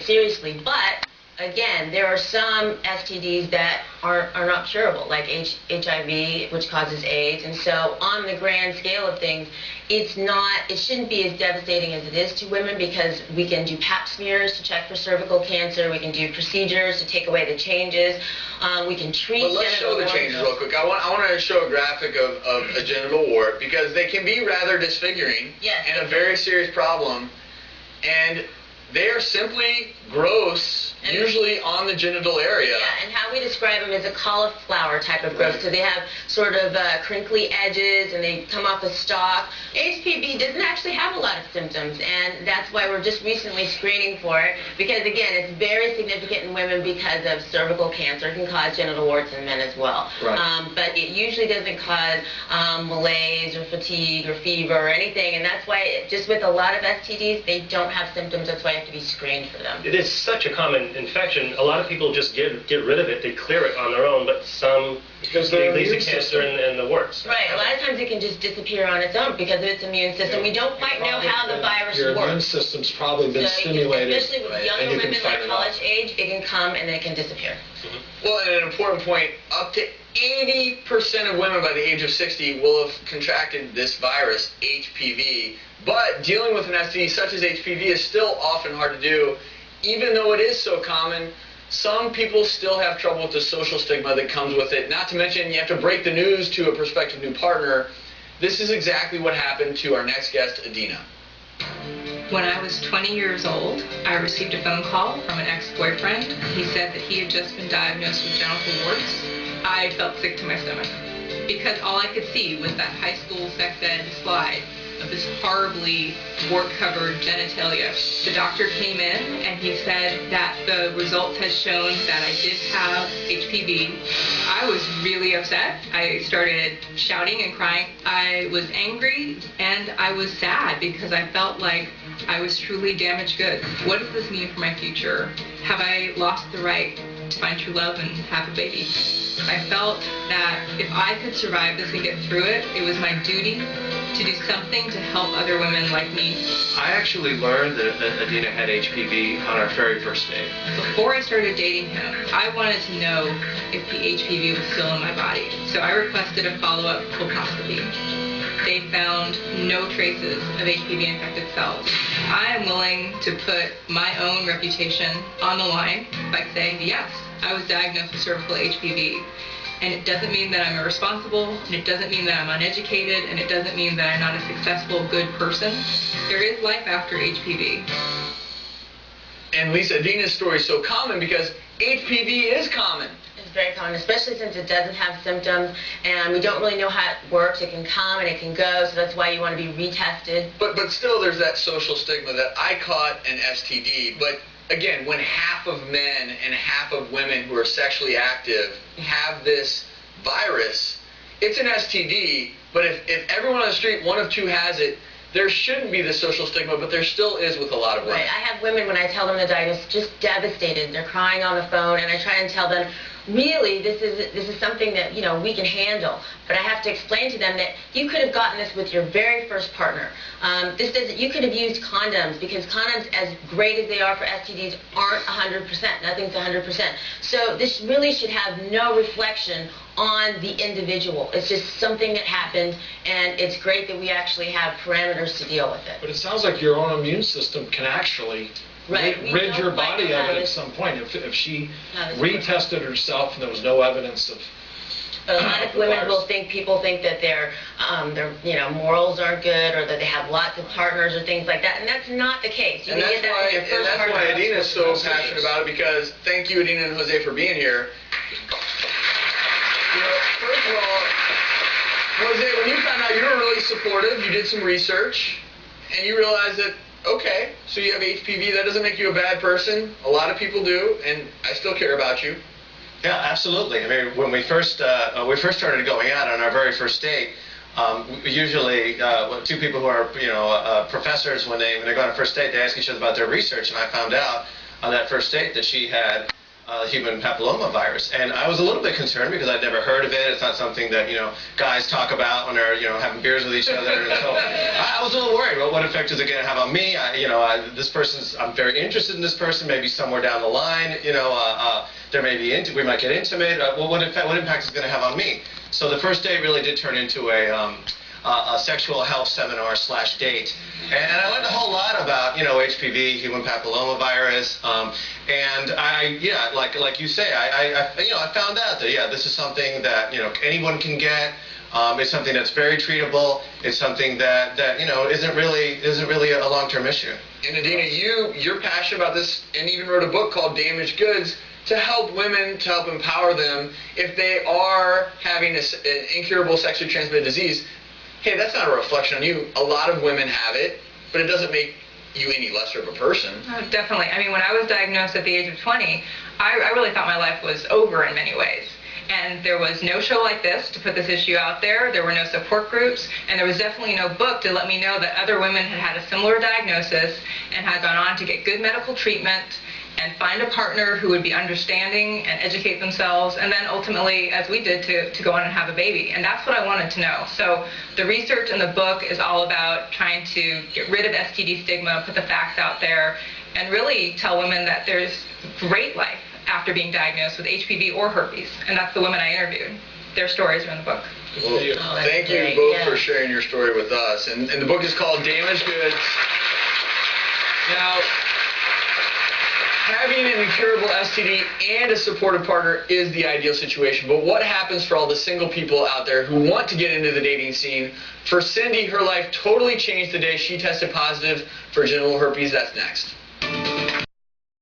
seriously. But again, there are some STDs that are not curable, like HIV, which causes AIDS. And so on the grand scale of things, it shouldn't be as devastating as it is to women, because we can do pap smears to check for cervical cancer, we can do procedures to take away the changes, we can treat. But let's show the changes real quick. I want to show a graphic of a genital wart, because they can be rather disfiguring, yes, and a very serious problem. And they are simply gross, usually on the genital area. Yeah, and how we describe them is a cauliflower type of growth. So they have sort of crinkly edges, and they come off the stalk. HPV doesn't actually have a lot of symptoms, and that's why we're just recently screening for it, because again, it's very significant in women because of cervical cancer. It can cause genital warts in men as well. Right. But it usually doesn't cause malaise or fatigue or fever or anything, and that's why just with a lot of STDs, they don't have symptoms. That's why you have to be screened for them. It is such a common infection. A lot of people just get rid of it. They clear it on their own, but some they leave the cancer and the warts. Right. A lot of times it can just disappear on its own because of its immune system. We don't quite know how the virus your works. Your immune system's probably been stimulated. Especially with younger women like college age, it can come and then it can disappear. Well, and an important point, up to 80% of women by the age of 60 will have contracted this virus, HPV. But dealing with an STD such as HPV is still often hard to do. Even though it is so common, some people still have trouble with the social stigma that comes with it. Not to mention, you have to break the news to a prospective new partner. This is exactly what happened to our next guest, Adina. When I was 20 years old, I received a phone call from an ex-boyfriend. He said that he had just been diagnosed with genital warts. I felt sick to my stomach, because all I could see was that high school sex ed slide of this horribly wart-covered genitalia. The doctor came in and he said that the results had shown that I did have HPV. I was really upset. I started shouting and crying. I was angry and I was sad because I felt like I was truly damaged goods. What does this mean for my future? Have I lost the right to find true love and have a baby? I felt that if I could survive this and get through it, it was my duty to do something to help other women like me. I actually learned that Adina had HPV on our very first date. Before I started dating him, I wanted to know if the HPV was still in my body. So I requested a follow-up colposcopy. They found no traces of HPV-infected cells. I am willing to put my own reputation on the line by saying, yes, I was diagnosed with cervical HPV. And it doesn't mean that I'm irresponsible, and it doesn't mean that I'm uneducated, and it doesn't mean that I'm not a successful, good person. There is life after HPV. And Lisa, Adina's story is so common because HPV is common. It's very common, especially since it doesn't have symptoms, and we don't really know how it works. It can come and it can go, so that's why you want to be retested. But still, there's that social stigma that I caught an STD. But again, when half of men and half of women who are sexually active have this virus, it's an STD. But if everyone on the street, one of two has it, there shouldn't be the social stigma, but there still is with a lot of women. Right. I have women, when I tell them the diagnosis, just devastated. They're crying on the phone, and I try and tell them, really, this is something that, you know, we can handle. But I have to explain to them that you could have gotten this with your very first partner. You could have used condoms, because condoms, as great as they are for STDs, aren't 100%. Nothing's 100%. So this really should have no reflection on the individual. It's just something that happened, and it's great that we actually have parameters to deal with it. But it sounds like your own immune system can actually rid your body of it at some point. If she retested herself and there was no evidence of But a lot of women people think that their morals aren't good, or that they have lots of partners or things like that, and that's not the case. And that's why Adina is so passionate about it, because thank you, Adina and Jose, for being here. You know, first of all, Jose, when you found out, you were really supportive. You did some research, and you realized that, okay, so you have HPV. That doesn't make you a bad person. A lot of people do, and I still care about you. Yeah, absolutely. I mean, when we first started going out on our very first date, usually two people who are professors, when they go on a first date, they ask each other about their research, and I found out on that first date that she had Human Papilloma Virus. And I was a little bit concerned because I'd never heard of it. It's not something that, guys talk about when they're, having beers with each other. And so I was a little worried. Well, what effect is it going to have on me? I'm very interested in this person. Maybe somewhere down the line, there may be we might get intimate. What impact is it going to have on me? So the first date really did turn into a sexual health seminar / date. And I learned a whole lot about, HPV, human papilloma virus, and like you say, I found out that this is something that anyone can get. It's something that's very treatable. It's something that isn't really a long-term issue. And Adina, you're passionate about this, and even wrote a book called Damaged Goods to help women, to help empower them if they are having an incurable sexually transmitted disease. Hey, that's not a reflection on you. A lot of women have it, but it doesn't make you any lesser of a person. Oh, definitely. I mean, when I was diagnosed at the age of 20, I really thought my life was over in many ways. And there was no show like this to put this issue out there. There were no support groups, and there was definitely no book to let me know that other women had had a similar diagnosis and had gone on to get good medical treatment and find a partner who would be understanding and educate themselves, and then ultimately, as we did, to go on and have a baby. And that's what I wanted to know. So the research in the book is all about trying to get rid of STD stigma, put the facts out there, and really tell women that there's great life after being diagnosed with HPV or herpes. And that's the women I interviewed. Their stories are in the book. Well, thank you both for sharing your story with us. And the book is called Damaged Goods. Now, having an incurable STD and a supportive partner is the ideal situation. But what happens for all the single people out there who want to get into the dating scene? For Cindy, her life totally changed the day she tested positive for genital herpes. That's next.